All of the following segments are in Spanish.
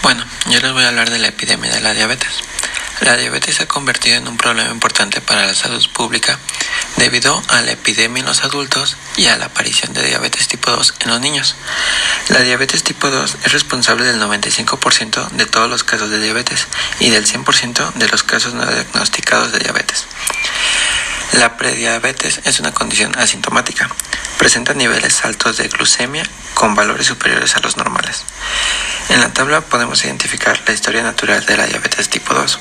Bueno, yo les voy a hablar de la epidemia de la diabetes. La diabetes se ha convertido en un problema importante para la salud pública debido a la epidemia en los adultos y a la aparición de diabetes tipo 2 en los niños. La diabetes tipo 2 es responsable del 95% de todos los casos de diabetes y del 100% de los casos no diagnosticados de diabetes. La prediabetes es una condición asintomática. Presenta niveles altos de glucemia con valores superiores a los normales. En la tabla podemos identificar la historia natural de la diabetes tipo 2.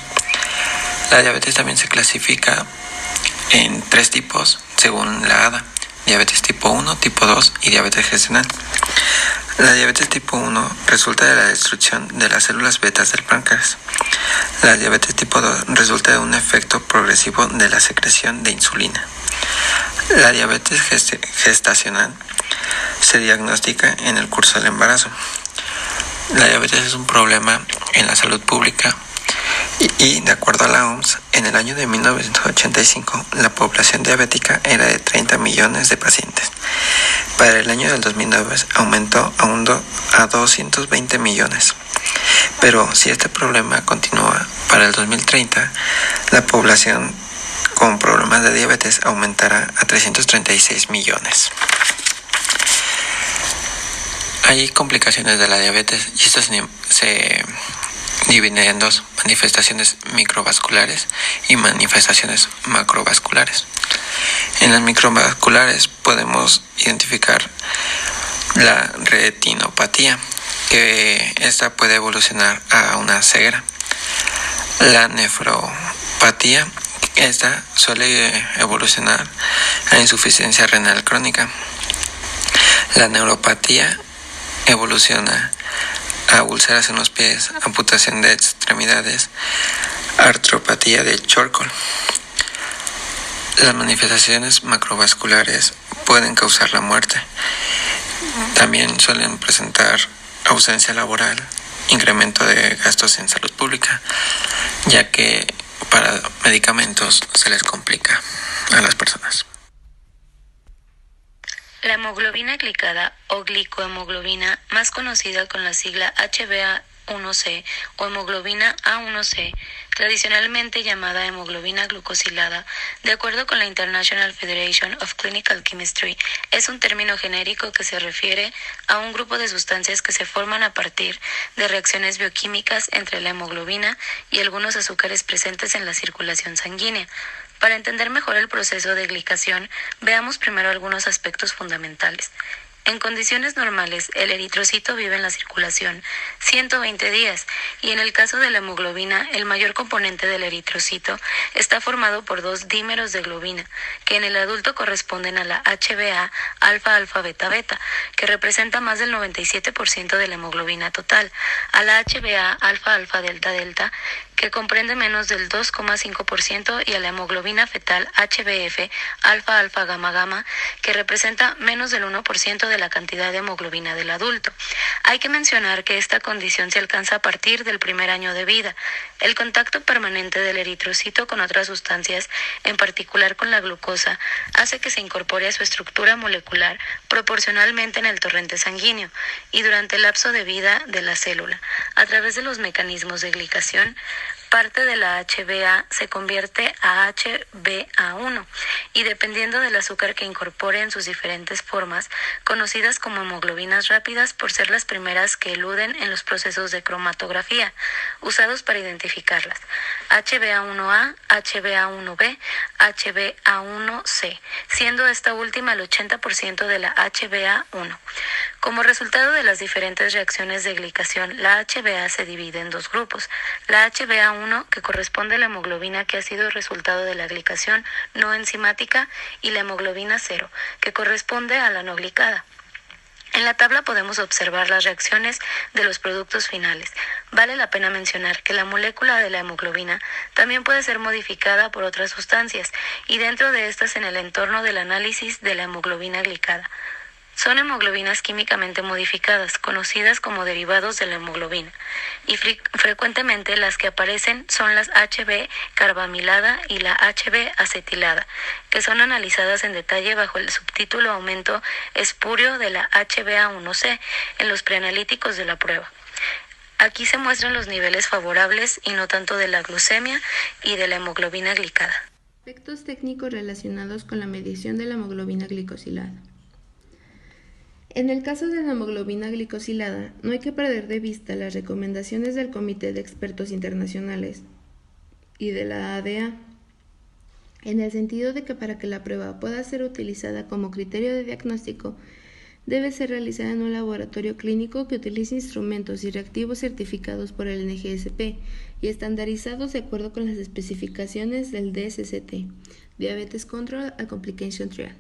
La diabetes también se clasifica en 3 tipos según la ADA: diabetes tipo 1, tipo 2 y diabetes gestacional. La diabetes tipo 1 resulta de la destrucción de las células betas del páncreas. La diabetes tipo 2 resulta de un efecto progresivo de la secreción de insulina. La diabetes gestacional se diagnostica en el curso del embarazo. La diabetes es un problema en la salud pública y de acuerdo a la OMS, en el año de 1985 la población diabética era de 30 millones de pacientes. Para el año del 2009 aumentó a 220 millones. Pero si este problema continúa, para el 2030 la población con problemas de diabetes aumentará a 336 millones. Hay complicaciones de la diabetes y estas se dividen en dos: manifestaciones microvasculares y manifestaciones macrovasculares. En las microvasculares podemos identificar la retinopatía, que esta puede evolucionar a una ceguera. La nefropatía, esta suele evolucionar a insuficiencia renal crónica. La neuropatía evoluciona a úlceras en los pies, amputación de extremidades, artropatía de Charcot. Las manifestaciones macrovasculares pueden causar la muerte. También suelen presentar ausencia laboral, incremento de gastos en salud pública, ya que para medicamentos se les complica a las personas. La hemoglobina glicada o glicohemoglobina, más conocida con la sigla HbA1c o hemoglobina A1c, tradicionalmente llamada hemoglobina glucosilada, de acuerdo con la International Federation of Clinical Chemistry, es un término genérico que se refiere a un grupo de sustancias que se forman a partir de reacciones bioquímicas entre la hemoglobina y algunos azúcares presentes en la circulación sanguínea. Para entender mejor el proceso de glicación, veamos primero algunos aspectos fundamentales. En condiciones normales, el eritrocito vive en la circulación 120 días y en el caso de la hemoglobina, el mayor componente del eritrocito está formado por 2 dímeros de globina, que en el adulto corresponden a la HbA alfa-alfa-beta-beta, que representa más del 97% de la hemoglobina total, a la HbA alfa-alfa-delta-delta, que comprende menos del 2,5%, y a la hemoglobina fetal HbF alfa-alfa-gamma-gamma, que representa menos del 1% de la cantidad de hemoglobina del adulto. Hay que mencionar que esta condición se alcanza a partir del primer año de vida. El contacto permanente del eritrocito con otras sustancias, en particular con la glucosa, hace que se incorpore a su estructura molecular proporcionalmente en el torrente sanguíneo y durante el lapso de vida de la célula. A través de los mecanismos de glicación, parte de la HbA se convierte a HbA1 y, dependiendo del azúcar que incorpore en sus diferentes formas, conocidas como hemoglobinas rápidas por ser las primeras que eluden en los procesos de cromatografía usados para identificarlas: HbA1a, HbA1b, HbA1c, siendo esta última el 80% de la HbA1. Como resultado de las diferentes reacciones de glicación, la HbA se divide en 2 grupos: la HbA1, que corresponde a la hemoglobina que ha sido resultado de la glicación no enzimática, y la hemoglobina 0, que corresponde a la no glicada. En la tabla podemos observar las reacciones de los productos finales. Vale la pena mencionar que la molécula de la hemoglobina también puede ser modificada por otras sustancias, y dentro de estas en el entorno del análisis de la hemoglobina glicada. Son hemoglobinas químicamente modificadas, conocidas como derivados de la hemoglobina, y frecuentemente las que aparecen son las HB carbamilada y la HB acetilada, que son analizadas en detalle bajo el subtítulo Aumento espurio de la HbA1c en los preanalíticos de la prueba. Aquí se muestran los niveles favorables y no tanto de la glucemia y de la hemoglobina glicada. Aspectos técnicos relacionados con la medición de la hemoglobina glicosilada. En el caso de la hemoglobina glicosilada, no hay que perder de vista las recomendaciones del Comité de Expertos Internacionales y de la ADA, en el sentido de que para que la prueba pueda ser utilizada como criterio de diagnóstico, debe ser realizada en un laboratorio clínico que utilice instrumentos y reactivos certificados por el NGSP y estandarizados de acuerdo con las especificaciones del DSCT, Diabetes Control and Complication Trial.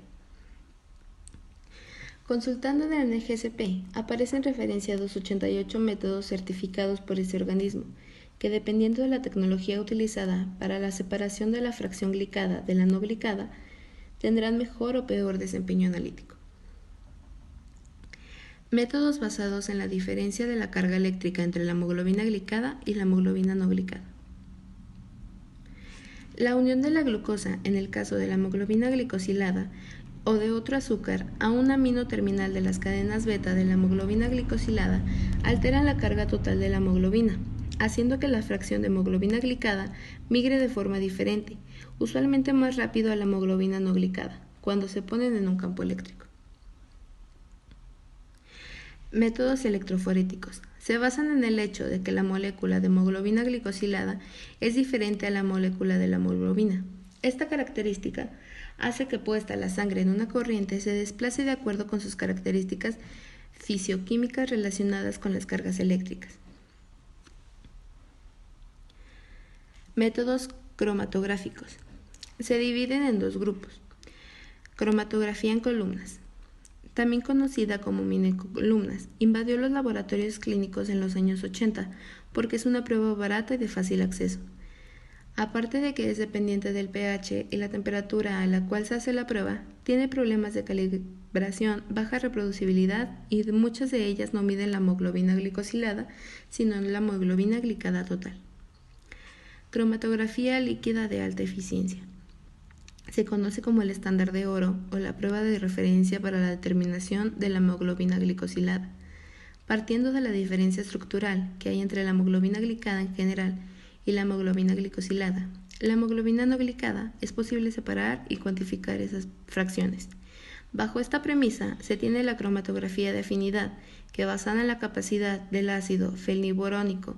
Consultando en el NGSP, aparecen referenciados 88 métodos certificados por ese organismo, que dependiendo de la tecnología utilizada para la separación de la fracción glicada de la no glicada, tendrán mejor o peor desempeño analítico. Métodos basados en la diferencia de la carga eléctrica entre la hemoglobina glicada y la hemoglobina no glicada. La unión de la glucosa, en el caso de la hemoglobina glicosilada, o de otro azúcar a un amino terminal de las cadenas beta de la hemoglobina glicosilada alteran la carga total de la hemoglobina, haciendo que la fracción de hemoglobina glicada migre de forma diferente, usualmente más rápido a la hemoglobina no glicada, cuando se ponen en un campo eléctrico. Métodos electroforéticos. Se basan en el hecho de que la molécula de hemoglobina glicosilada es diferente a la molécula de la hemoglobina. Esta característica hace que puesta la sangre en una corriente se desplace de acuerdo con sus características fisioquímicas relacionadas con las cargas eléctricas. Métodos cromatográficos. Se dividen en dos grupos. Cromatografía en columnas, también conocida como minicolumnas, invadió los laboratorios clínicos en los años 80 porque es una prueba barata y de fácil acceso. Aparte de que es dependiente del pH y la temperatura a la cual se hace la prueba, tiene problemas de calibración, baja reproducibilidad y muchas de ellas no miden la hemoglobina glicosilada, sino la hemoglobina glicada total. Cromatografía líquida de alta eficiencia. Se conoce como el estándar de oro o la prueba de referencia para la determinación de la hemoglobina glicosilada. Partiendo de la diferencia estructural que hay entre la hemoglobina glicada en general y la hemoglobina glicosilada, la hemoglobina no glicada es posible separar y cuantificar esas fracciones. Bajo esta premisa se tiene la cromatografía de afinidad, que basada en la capacidad del ácido fenilborónico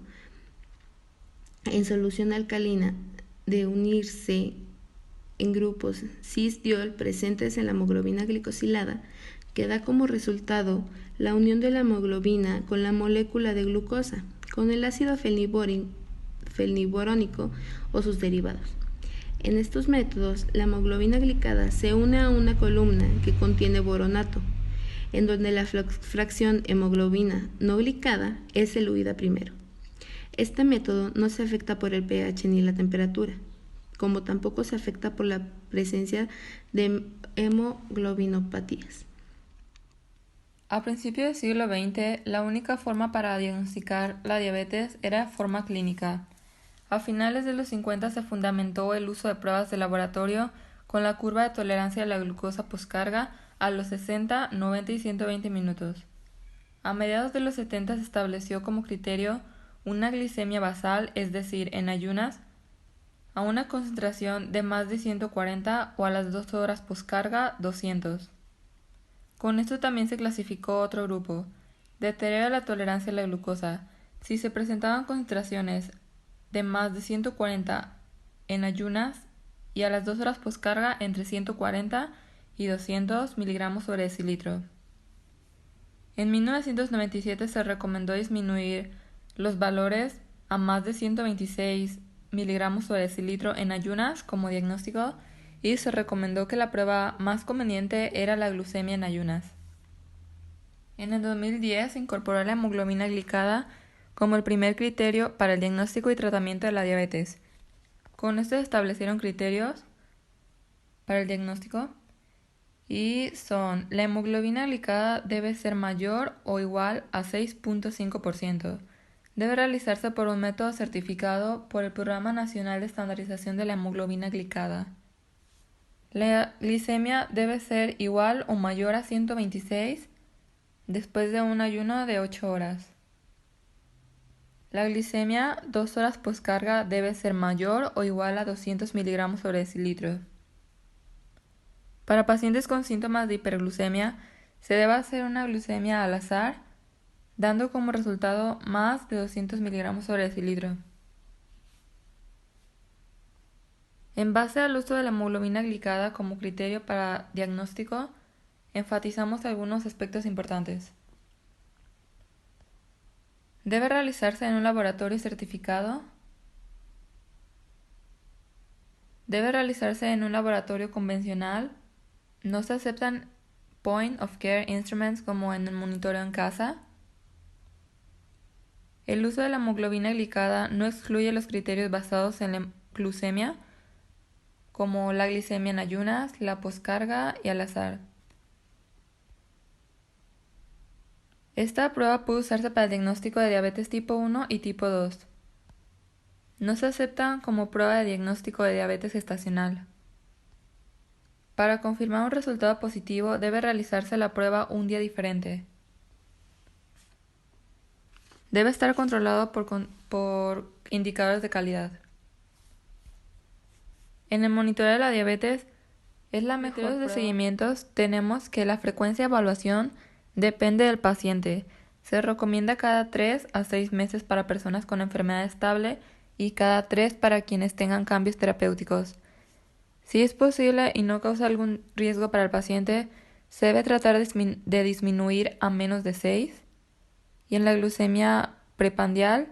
en solución alcalina de unirse en grupos cis-diol presentes en la hemoglobina glicosilada, que da como resultado la unión de la hemoglobina con la molécula de glucosa, con el ácido fenilborónico o sus derivados. En estos métodos, la hemoglobina glicada se une a una columna que contiene boronato, en donde la fracción hemoglobina no glicada es eluida primero. Este método no se afecta por el pH ni la temperatura, como tampoco se afecta por la presencia de hemoglobinopatías. A principios del siglo XX, la única forma para diagnosticar la diabetes era forma clínica. A finales de los 50 se fundamentó el uso de pruebas de laboratorio con la curva de tolerancia a la glucosa poscarga a los 60, 90 y 120 minutos. A mediados de los 70 se estableció como criterio una glicemia basal, es decir, en ayunas, a una concentración de más de 140 o a las 2 horas poscarga 200. Con esto también se clasificó otro grupo, deterioro de la tolerancia a la glucosa. Si se presentaban concentraciones de más de 140 en ayunas y a las 2 horas poscarga entre 140 y 200 miligramos sobre decilitro. En 1997 se recomendó disminuir los valores a más de 126 miligramos sobre decilitro en ayunas como diagnóstico y se recomendó que la prueba más conveniente era la glucemia en ayunas. En el 2010 se incorporó la hemoglobina glicada como el primer criterio para el diagnóstico y tratamiento de la diabetes. Con esto se establecieron criterios para el diagnóstico y son: la hemoglobina glicada debe ser mayor o igual a 6.5%. Debe realizarse por un método certificado por el Programa Nacional de Estandarización de la Hemoglobina Glicada. La glicemia debe ser igual o mayor a 126 después de un ayuno de 8 horas. La glicemia 2 horas poscarga debe ser mayor o igual a 200 miligramos sobre decilitro. Para pacientes con síntomas de hiperglucemia, se debe hacer una glucemia al azar, dando como resultado más de 200 miligramos sobre decilitro. En base al uso de la hemoglobina glicada como criterio para diagnóstico, enfatizamos algunos aspectos importantes. Debe realizarse en un laboratorio certificado. Debe realizarse en un laboratorio convencional. No se aceptan point of care instruments como en el monitoreo en casa. El uso de la hemoglobina glicada no excluye los criterios basados en la glucemia, como la glicemia en ayunas, la poscarga y al azar. Esta prueba puede usarse para el diagnóstico de diabetes tipo 1 y tipo 2. No se aceptan como prueba de diagnóstico de diabetes gestacional. Para confirmar un resultado positivo debe realizarse la prueba un día diferente. Debe estar controlado por indicadores de calidad. En el monitoreo de la diabetes es la mejor prueba de seguimientos. Tenemos que la frecuencia de evaluación depende del paciente. Se recomienda cada 3 a 6 meses para personas con enfermedad estable y cada 3 para quienes tengan cambios terapéuticos. Si es posible y no causa algún riesgo para el paciente, se debe tratar de disminuir a menos de 6. Y en la glucemia prepandial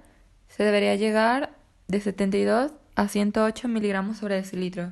se debería llegar de 72 a 108 miligramos sobre decilitro.